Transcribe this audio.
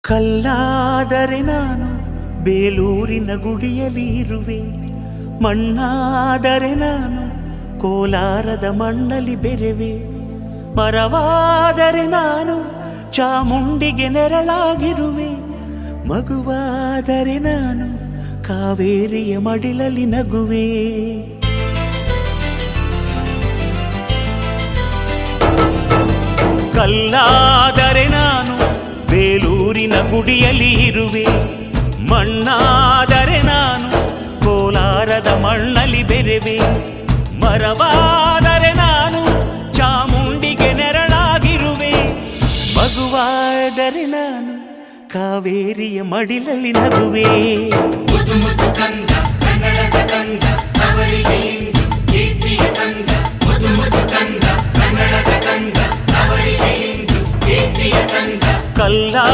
ಕಲ್ಲಾದರೆ ನಾನು ಬೇಲೂರಿನ ಗುಡಿಯಲ್ಲಿ ಇರುವೆ, ಮಣ್ಣಾದರೆ ನಾನು ಕೋಲಾರದ ಮಣ್ಣಲ್ಲಿ ಬೆರೆವೆ, ಮರವಾದರೆ ನಾನು ಚಾಮುಂಡಿಗೆ ನೆರಳಾಗಿರುವೆ, ಮಗುವಾದರೆ ನಾನು ಕಾವೇರಿಯ ಮಡಿಲಲ್ಲಿ ನಗುವೆ. ಕಲ್ಲಾದರೆ ನಾನು ಬೇಲೂರಿನ ಗುಡಿಯಲ್ಲಿ ಇರುವೆ, ಮಣ್ಣಾದರೆ ನಾನು ಕೋಲಾರದ ಮಣ್ಣಲ್ಲಿ ಬೆರೆವೆ, ಮರವಾದರೆ ನಾನು ಚಾಮುಂಡಿಗೆ ನೆರಳಾಗಿರುವೆ, ಮಗುವಾದರೆ ನಾನು ಕಾವೇರಿಯ ಮಡಿಲಲ್ಲಿ ನಗುವೆ. ಕಲ್ಲಾ